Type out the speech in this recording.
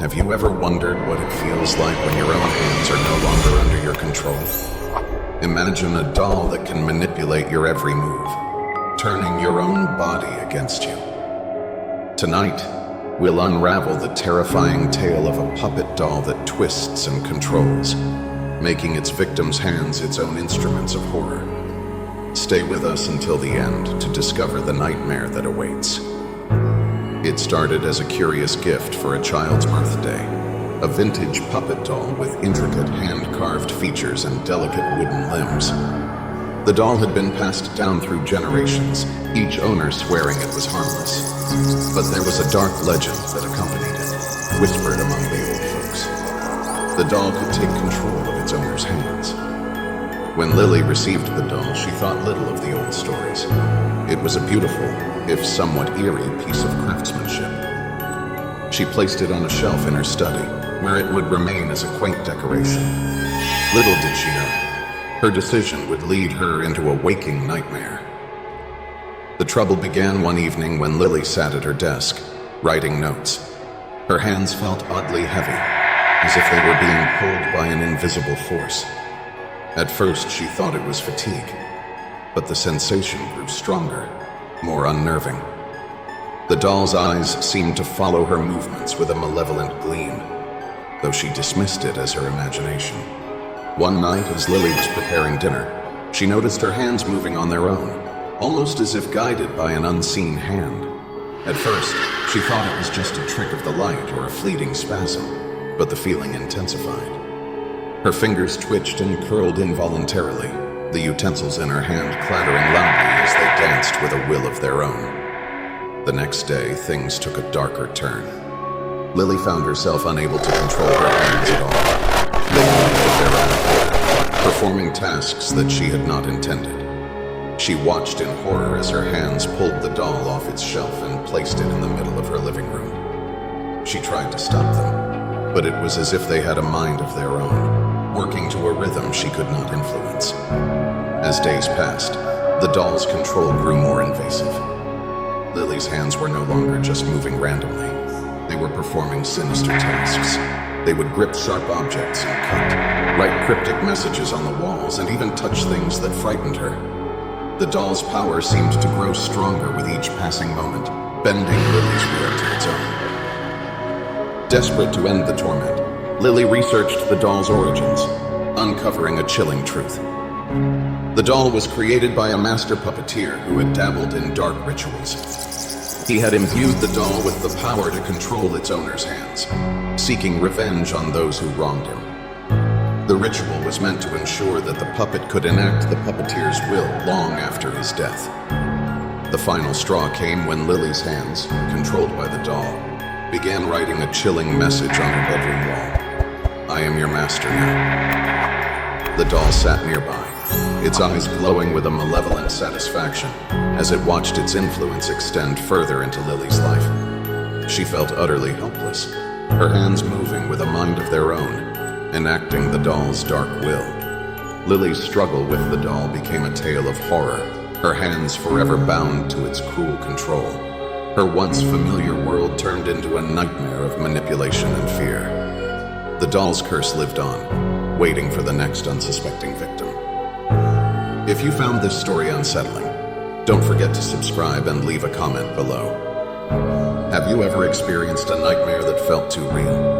Have you ever wondered what it feels like when your own hands are no longer under your control? Imagine a doll that can manipulate your every move, turning your own body against you. Tonight, we'll unravel the terrifying tale of a puppet doll that twists and controls, making its victims' hands its own instruments of horror. Stay with us until the end to discover the nightmare that awaits. It started as a curious gift for a child's birthday, a vintage puppet doll with intricate hand-carved features and delicate wooden limbs. The doll had been passed down through generations, each owner swearing it was harmless. But there was a dark legend that accompanied it, whispered among the old folks. The doll could take control of its owner's hands. When Lily received the doll, she thought little of the old stories. It was a beautiful, if somewhat eerie, piece of craftsmanship. She placed it on a shelf in her study, where it would remain as a quaint decoration. Little did she know, her decision would lead her into a waking nightmare. The trouble began one evening when Lily sat at her desk, writing notes. Her hands felt oddly heavy, as if they were being pulled by an invisible force. At first, she thought it was fatigue, but the sensation grew stronger, more unnerving. The doll's eyes seemed to follow her movements with a malevolent gleam, though she dismissed it as her imagination. One night, as Lily was preparing dinner, she noticed her hands moving on their own, almost as if guided by an unseen hand. At first, she thought it was just a trick of the light or a fleeting spasm, but the feeling intensified. Her fingers twitched and curled involuntarily, the utensils in her hand clattering loudly as they danced with a will of their own. The next day, things took a darker turn. Lily found herself unable to control her hands at all. They moved of their own, performing tasks that she had not intended. She watched in horror as her hands pulled the doll off its shelf and placed it in the middle of her living room. She tried to stop them, but it was as if they had a mind of their own, working to a rhythm she could not influence. As days passed, the doll's control grew more invasive. Lily's hands were no longer just moving randomly. They were performing sinister tasks. They would grip sharp objects and cut, write cryptic messages on the walls, and even touch things that frightened her. The doll's power seemed to grow stronger with each passing moment, bending Lily's will to its own. Desperate to end the torment, Lily researched the doll's origins, uncovering a chilling truth. The doll was created by a master puppeteer who had dabbled in dark rituals. He had imbued the doll with the power to control its owner's hands, seeking revenge on those who wronged him. The ritual was meant to ensure that the puppet could enact the puppeteer's will long after his death. The final straw came when Lily's hands, controlled by the doll, began writing a chilling message on her bedroom wall. "I am your master now." The doll sat nearby, its eyes glowing with a malevolent satisfaction as it watched its influence extend further into Lily's life. She felt utterly helpless, her hands moving with a mind of their own, enacting the doll's dark will. Lily's struggle with the doll became a tale of horror, her hands forever bound to its cruel control. Her once familiar world turned into a nightmare of manipulation and fear. The doll's curse lived on, waiting for the next unsuspecting victim. If you found this story unsettling, don't forget to subscribe and leave a comment below. Have you ever experienced a nightmare that felt too real?